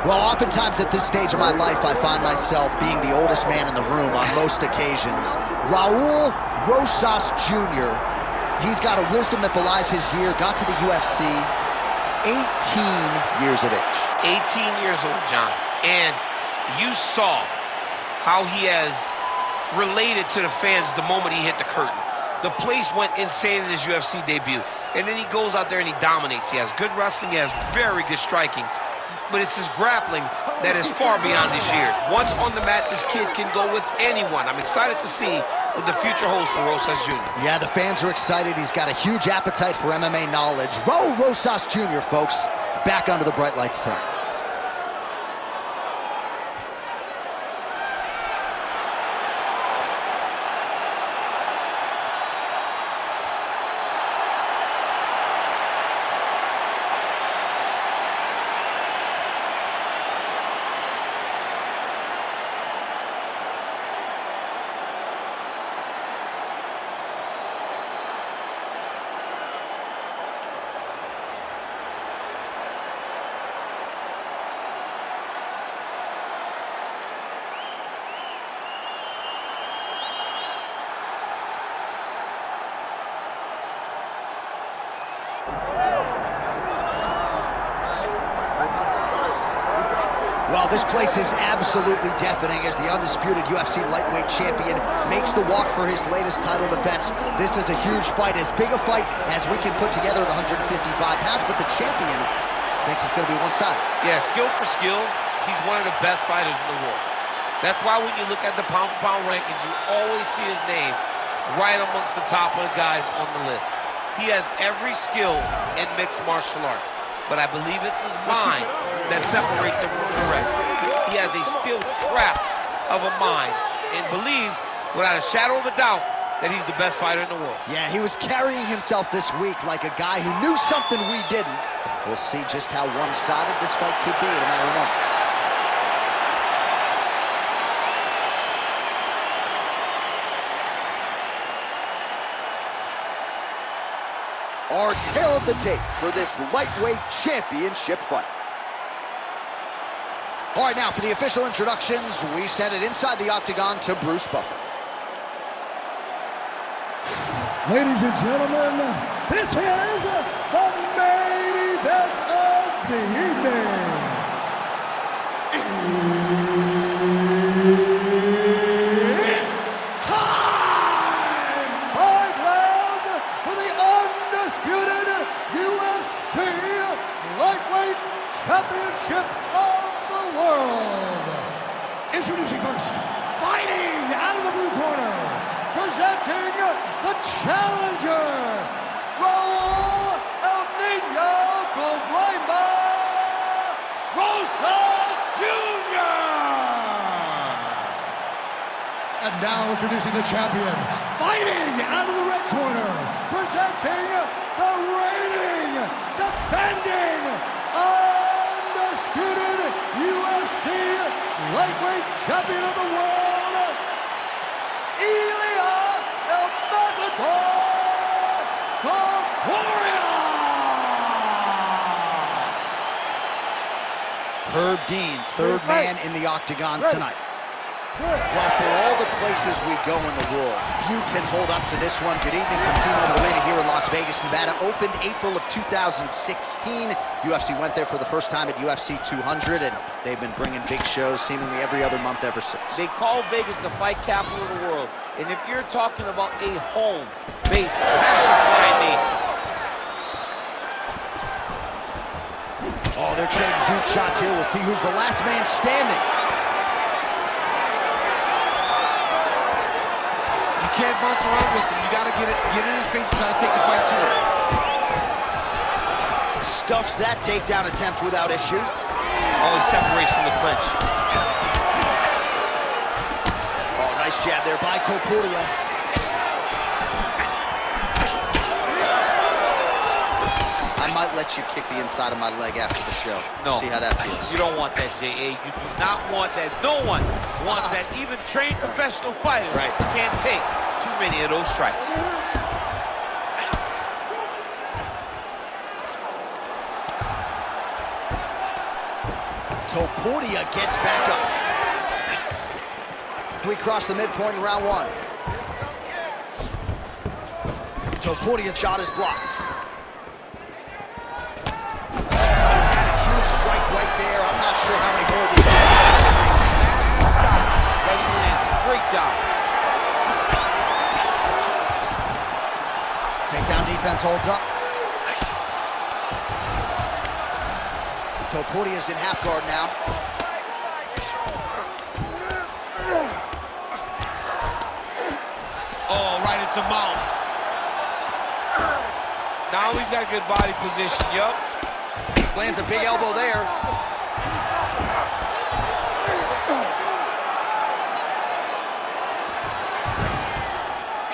Well, oftentimes at this stage of my life, I find myself being the oldest man in the room on most occasions. Raul Rosas Jr., he's got a wisdom that belies his year, got to the UFC, 18 years of age. 18 years old, John. And you saw how he has related to the fans the moment he hit the curtain. The place went insane in his UFC debut. And then he goes out there and he dominates. He has good wrestling, he has very good striking. But it's his grappling that is far beyond his years. Once on the mat, this kid can go with anyone. I'm excited to see what the future holds for Rosas Jr. Yeah, the fans are excited. He's got a huge appetite for MMA knowledge. Raul Rosas Jr., folks, back under the bright lights tonight. Well, this place is absolutely deafening as the undisputed UFC lightweight champion makes the walk for his latest title defense. This is a huge fight, as big a fight as we can put together at 155 pounds, but the champion thinks it's going to be one-sided. Yeah, skill for skill, he's one of the best fighters in the world. That's why when you look at the pound-for-pound rankings, you always see his name right amongst the top of the guys on the list. He has every skill in mixed martial arts, but I believe it's his mind that separates him from the rest. He has a steel trap of a mind and believes, without a shadow of a doubt, that he's the best fighter in the world. Yeah, he was carrying himself this week like a guy who knew something we didn't. We'll see just how one-sided this fight could be in a matter of moments. Our tail of the tape for this lightweight championship fight. All right, now for the official introductions, we send it inside the octagon to Bruce Buffer. Ladies and gentlemen, this is the main event of the evening. It's time! 5 rounds for the undisputed UFC Lightweight Championship of the world. Introducing first, fighting out of the blue corner, presenting the challenger, Raul El Niño Topuria Rosas Jr. And now introducing the champion, fighting out of the red corner, presenting the reigning, defending, undisputed UFC lightweight champion of the world, Ilia Topuria. Herb Dean, third man in the octagon tonight. Well, for all the places we go in the world, few can hold up to this one. Good evening from T-Mobile Arena here in Las Vegas, Nevada. Opened April of 2016. UFC went there for the first time at UFC 200, and they've been bringing big shows seemingly every other month ever since. They call Vegas the fight capital of the world. And if you're talking about a home-based massive flying name. Oh, they're trading huge shots here. We'll see who's the last man standing. You can't bounce around with him. You got to get in his face and try to take the fight to him. Stuffs that takedown attempt without issue. Oh, he separates from the clinch. Oh, nice jab there by Topuria. I might let you kick the inside of my leg after the show. No. See how that feels. You don't want that, J.A. You do not want that. No one wants that. Even trained professional fighters can't take too many of those strikes. Topuria gets back up. We cross the midpoint in round one. Topuria's shot is blocked. He's had a huge strike right there. I'm not sure how many more of these. Great job. Takedown defense holds up. Topuria's in half guard now. Oh, right into mount. Now he's got good body position, yup. Lands a big elbow there.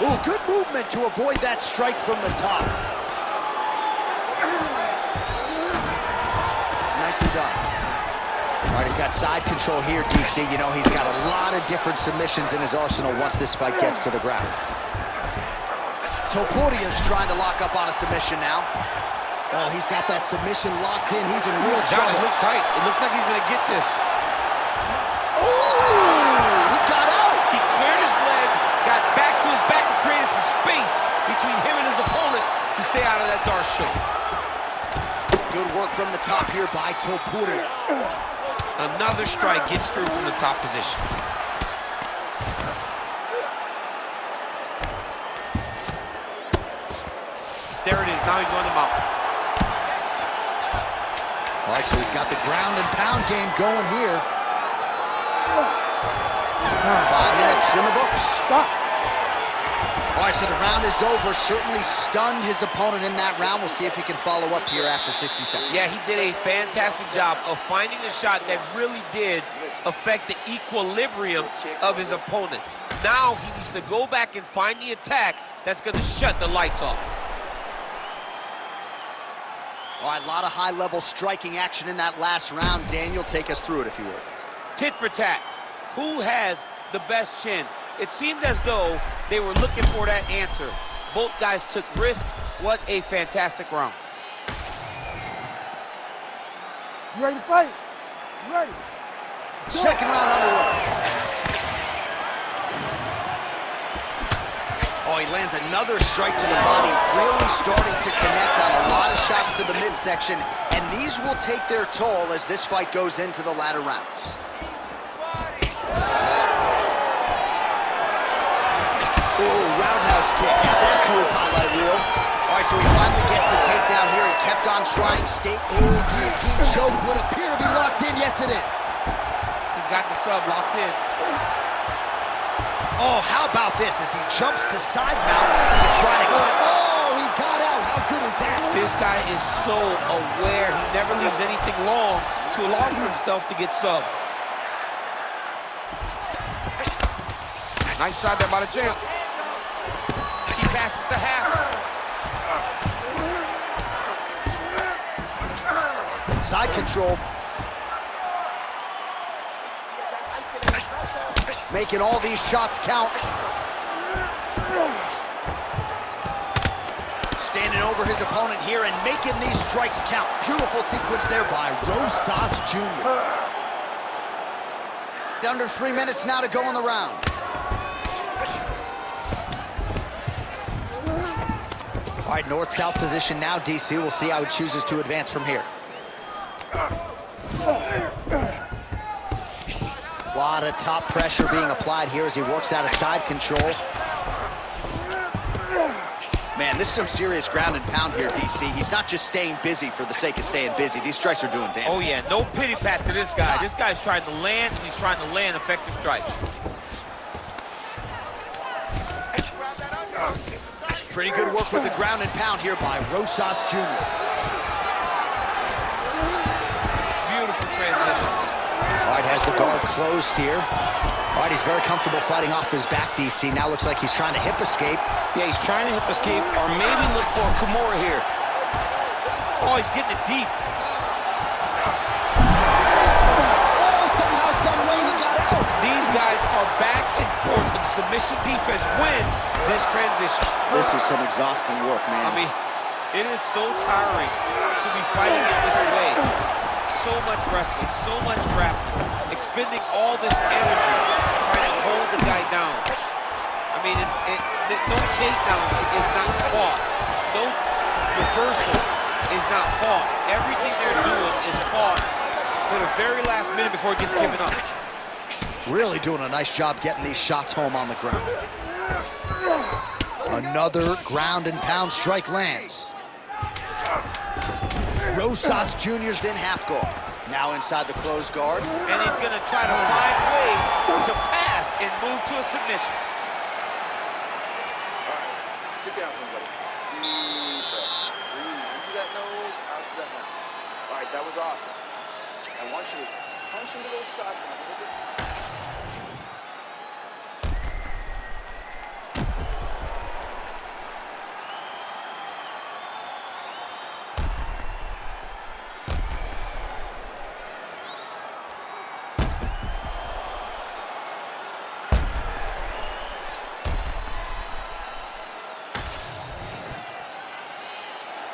Ooh, good movement to avoid that strike from the top. Nicely done. All right, he's got side control here, DC. You know, he's got a lot of different submissions in his arsenal once this fight gets to the ground. Topuria's trying to lock up on a submission now. Oh, he's got that submission locked in. He's in real trouble. It looks tight. It looks like he's going to get this. Oh, he got out. He cleared his leg, got back to his back, and created some space between him and his opponent to stay out of that dark show. Good work from the top here by Topuria. Another strike gets through from the top position. There it is. Now he's going to mount. All right, so he's got the ground and pound game going here. 5 minutes in the books. All right, so the round is over. Certainly stunned his opponent in that round. We'll see if he can follow up here after 60 seconds. Yeah, he did a fantastic job of finding a shot that really did affect the equilibrium of his opponent. Now he needs to go back and find the attack that's going to shut the lights off. All right, a lot of high-level striking action in that last round. Daniel, take us through it, if you would. Tit for tat. Who has the best chin? It seemed as though they were looking for that answer. Both guys took risk. What a fantastic round. You ready to fight? You ready? Second round underway. Oh, he lands another strike to the body, really starting to connect on a lot of shots to the midsection, and these will take their toll as this fight goes into the latter rounds. Oh, roundhouse kick. Add that to his highlight reel. All right, so he finally gets the takedown here. He kept on trying. State guillotine choke would appear to be locked in. Yes, it is. He's got the sub locked in. Oh, how about this as he jumps to side mount to try to... Oh, he got out. How good is that? This guy is so aware. He never leaves anything long to allow for himself to get subbed. Nice shot there by the champ. He passes to half. Side control. Making all these shots count. Standing over his opponent here and making these strikes count. Beautiful sequence there by Rosas Jr. Under 3 minutes now to go in the round. All right, north-south position now, DC. We'll see how he chooses to advance from here. A lot of top pressure being applied here as he works out of side control. Man, this is some serious ground and pound here, DC. He's not just staying busy for the sake of staying busy. These strikes are doing damage. Oh, yeah, no pity pat to this guy. This guy's trying to land, and he's trying to land effective strikes. Pretty good work with the ground and pound here by Rosas Jr. Beautiful transition. All right, has the guard closed here. All right, he's very comfortable fighting off his back, DC. Now looks like he's trying to hip escape. Yeah, he's trying to hip escape or maybe look for a Kimura here. Oh, he's getting it deep. Oh, somehow, some way he got out. These guys are back and forth, but the submission defense wins this transition. This is some exhausting work, man. I mean, it is so tiring to be fighting in this way. So much wrestling, so much grappling, expending all this energy trying to hold the guy down. I mean, no takedown is not fought. No reversal is not fought. Everything they're doing is fought to the very last minute before it gets given up. Really doing a nice job getting these shots home on the ground. Another ground and pound strike lands. Rosas Jr.'s in half guard. Now inside the closed guard. And he's going to try to find ways to pass and move to a submission. All right, sit down, everybody. Deep breath. Breathe into that nose, out through that mouth. All right, that was awesome. I want you to punch into those shots and a little bit.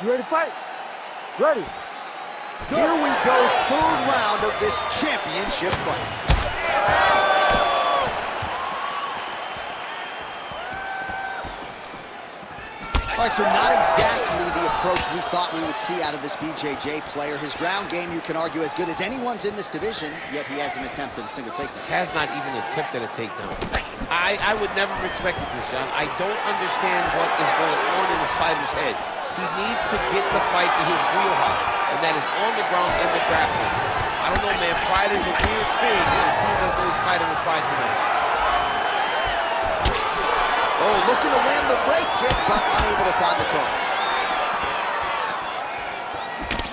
You ready to fight? Ready. Here we go, third round of this championship fight. All right, so not exactly the approach we thought we would see out of this BJJ player. His ground game, you can argue, as good as anyone's in this division, yet he hasn't attempted a single takedown. Has not even attempted a takedown. I would never have expected this, John. I don't understand what is going on in this fighter's head. He needs to get the fight to his wheelhouse, and that is on the ground in the grappling. I don't know, man. Pride is a weird thing, and it seems as though he's fighting with pride tonight. Oh, looking to land the right kick, but unable to find the target.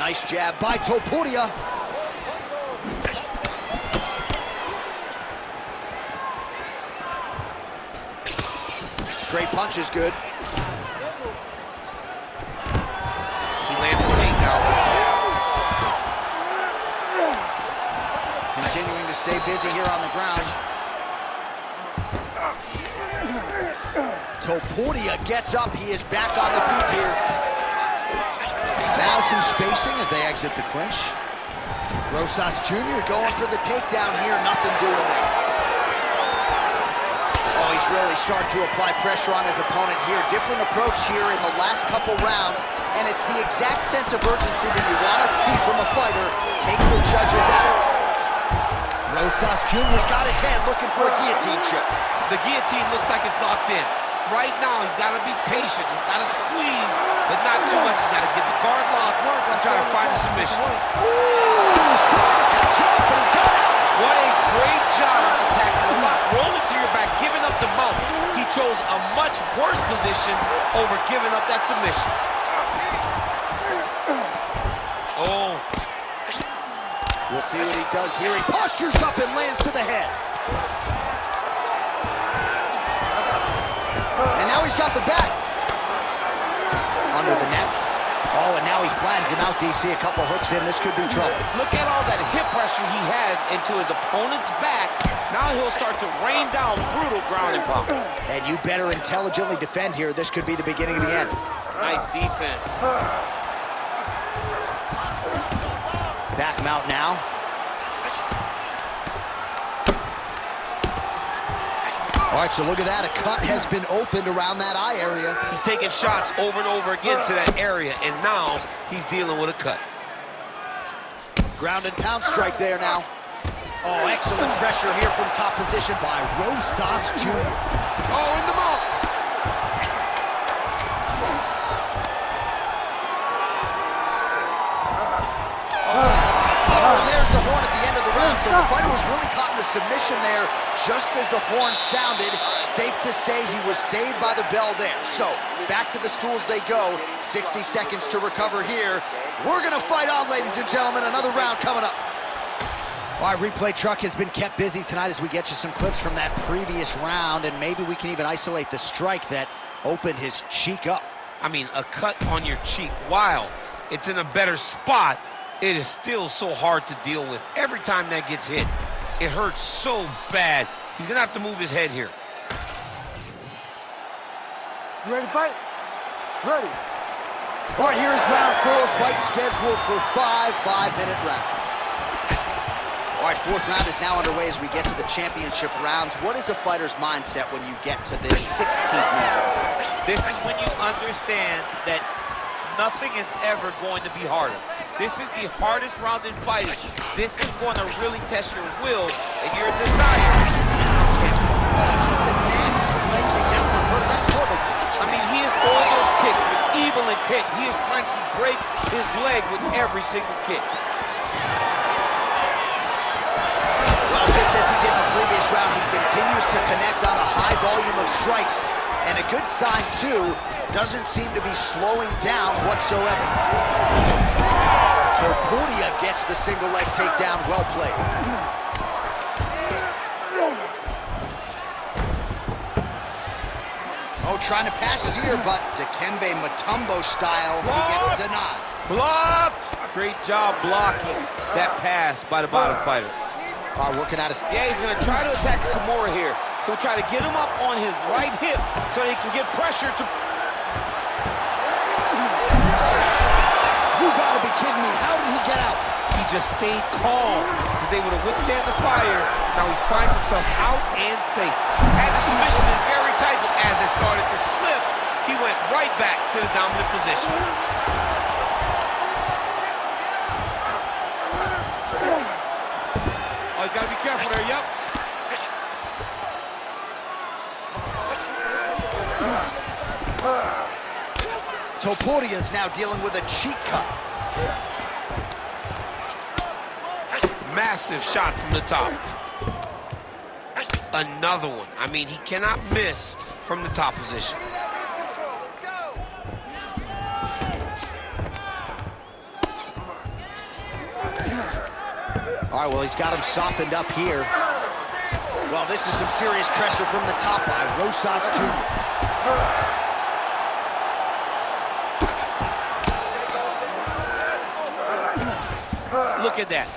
Nice jab by Topuria. Straight punch is good. He lands a takedown. Continuing to stay busy here on the ground. Topuria gets up. He is back on the feet here. Now some spacing as they exit the clinch. Rosas Jr. going for the takedown here. Nothing doing there. Oh, he's really starting to apply pressure on his opponent here. Different approach here in the last couple rounds, and it's the exact sense of urgency that you want to see from a fighter. Take the judges out of it. Rosas Jr.'s got his hand looking for a guillotine choke. The guillotine looks like it's locked in. Right now, he's got to be patient. He's got to squeeze, but not too much. He's got to get the guard locked and try to find a submission. Ooh, sorry to cut you off, but he got out. What a great job attacking the lock. Rolling to your back, giving up the mount. He chose a much worse position over giving up that submission. Oh. We'll see what he does here. He postures up and lands to the head. And now he's got the back. Under the neck. Oh, and now he flattens him out, DC. A couple hooks in. This could be trouble. Look at all that hip pressure he has into his opponent's back. Now he'll start to rain down brutal ground and pound. And you better intelligently defend here. This could be the beginning of the end. Nice defense. Back mount now. All right, so look at that. A cut has been opened around that eye area. He's taking shots over and over again to that area, and now he's dealing with a cut. Ground and pound strike there now. Oh, excellent pressure here from top position by Rosas Jr. Oh, in the mouth. Oh, and there's the horn at the end of the round. So the fighter was really caught in a submission there just as the horn sounded. Safe to say he was saved by the bell there. So back to the stools they go. 60 seconds to recover here. We're going to fight on, ladies and gentlemen. Another round coming up. All right, replay truck has been kept busy tonight as we get you some clips from that previous round, and maybe we can even isolate the strike that opened his cheek up. I mean, a cut on your cheek, while it's in a better spot, it is still so hard to deal with. Every time that gets hit, it hurts so bad. He's going to have to move his head here. You ready to fight? Ready. All right, here is round 4, fight scheduled for 5 5-minute rounds. All right, fourth round is now underway as we get to the championship rounds. What is a fighter's mindset when you get to this 16th minute? This is when you understand that nothing is ever going to be harder. This is the hardest round in fighting. This is going to really test your will and your desire. Just a nasty leg kick. That one hurt. That's hard to watch. I mean, he is throwing those kicks with evil intent. He is trying to break his leg with every single kick. Well, just as he did in the previous round, he continues to connect on a high volume of strikes. And a good sign, too, doesn't seem to be slowing down whatsoever. Topuria gets the single leg takedown. Well played. Oh, trying to pass it here, but Dikembe Mutombo style, he gets denied. Blocked! Great job blocking that pass by the bottom fighter. Working out his... Yeah, he's going to try to attack Kimura here. He'll try to get him up on his right hip so he can get pressure to... You gotta be kidding me. How did he get out? He just stayed calm. He was able to withstand the fire. Now he finds himself out and safe. Had the submission in very tight, but as it started to slip, he went right back to the dominant position. Oh, he's got to be careful there, yep. Topuria is now dealing with a cheek cut. Massive shot from the top. Another one. I mean, he cannot miss from the top position. All right, well, he's got him softened up here. Well, this is some serious pressure from the top by Rosas Jr. Look at that.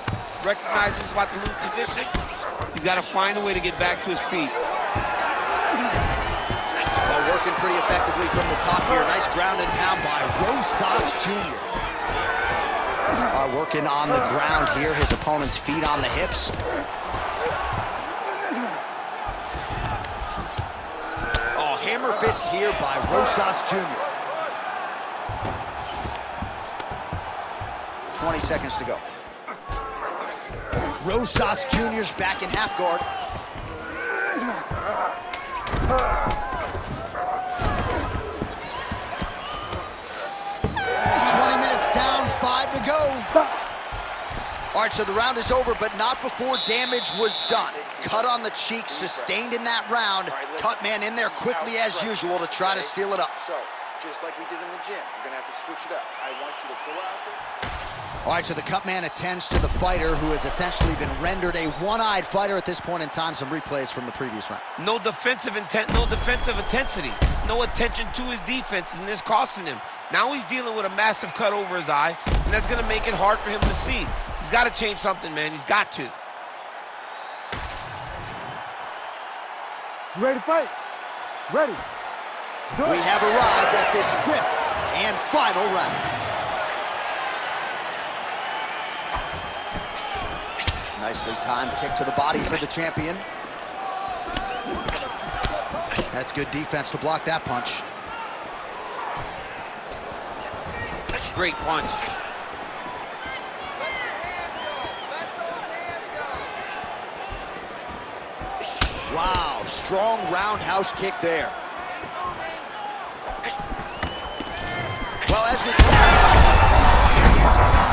Recognizing he's about to lose position. He's got to find a way to get back to his feet. Well, working pretty effectively from the top here. Nice ground and pound by Rosas Jr. Working on the ground here. His opponent's feet on the hips. Oh, hammer fist here by Rosas Jr. 20 seconds to go. Rosas Jr.'s back in half guard. 20 minutes down, 5 to go. All right, so the round is over, but not before damage was done. Cut on the cheek, sustained in that round. Cut man in there quickly as usual to try to seal it up. So, just like we did in the gym, we're gonna have to switch it up. I want you to pull out there. All right, so the cut man attends to the fighter who has essentially been rendered a one-eyed fighter at this point in time. Some replays from the previous round. No defensive intent, no defensive intensity. No attention to his defense, and this costing him. Now he's dealing with a massive cut over his eye, and that's going to make it hard for him to see. He's got to change something, man. He's got to. You ready to fight? Ready. We have arrived at this fifth and final round. Nicely timed kick to the body for the champion. That's good defense to block that punch. Great punch. Let your hands go. Let those hands go. Wow, strong roundhouse kick there. Well, as we on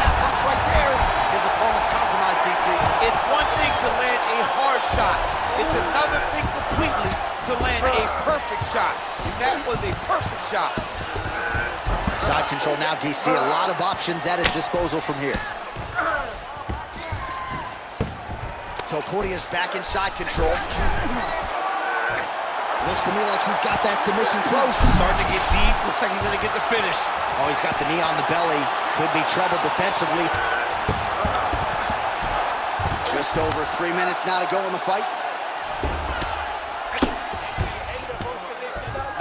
that punch right there, his opponent's compromised, DC. It's one thing to land a hard shot. It's another thing completely to land a perfect shot. And that was a perfect shot. Side control now, DC. A lot of options at his disposal from here. Topuria's back in side control. Looks to me like he's got that submission close. Starting to get deep. Looks like he's going to get the finish. Oh, he's got the knee on the belly. Could be trouble defensively. Just over 3 minutes now to go in the fight.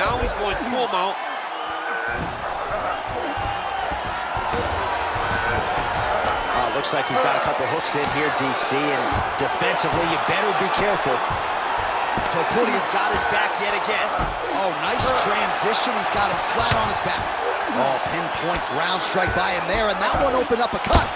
Now he's going full mount. Looks like he's got a couple hooks in here, DC, and defensively, you better be careful. Topuria's got his back yet again. Oh, nice transition. He's got him flat on his back. Oh, pinpoint ground strike by him there, and that one opened up a cut.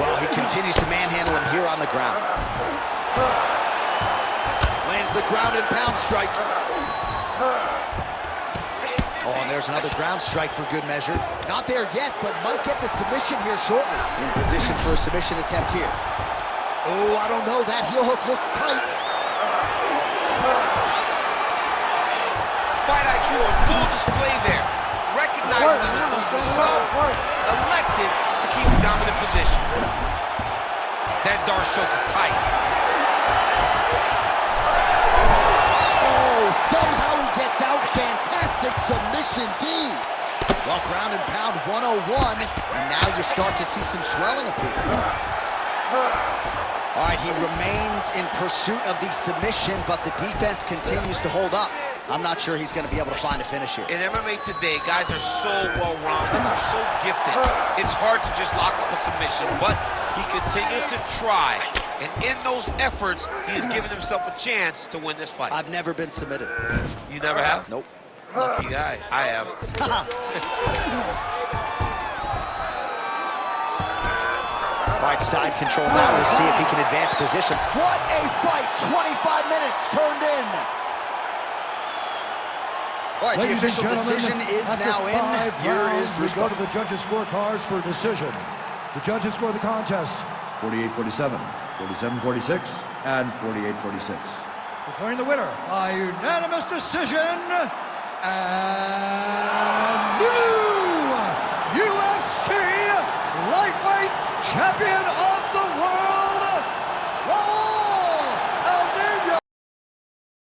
Well, he continues to manhandle him here on the ground. Lands the ground and pound strike. Oh, and there's another ground strike for good measure. Not there yet, but might get the submission here shortly. In position for a submission attempt here. Oh, I don't know. That heel hook looks tight. Fight IQ on full display there. Recognizing the move himself, elected to keep the dominant position. That Darce choke is tight. Oh, somehow he gets out. Fantastic submission D. Well, ground and pound 101, and now you start to see some swelling appear. All right, he remains in pursuit of the submission, but the defense continues to hold up. I'm not sure he's going to be able to find a finish here. In MMA today, guys are so well-rounded, they're so gifted. It's hard to just lock up a submission, but he continues to try. And in those efforts, he has given himself a chance to win this fight. I've never been submitted. You never have? Nope. Lucky guy. I have. All right, side control now. We'll see if he can advance position. What a fight! 25 minutes turned in. All right, Ladies the official decision is now in. Here is Bruce we go to Buffer. the judges' scorecards for decision. The judges score the contest 48-47, 47-46, and 48-46. Declaring the winner by unanimous decision, and new UFC lightweight champion of the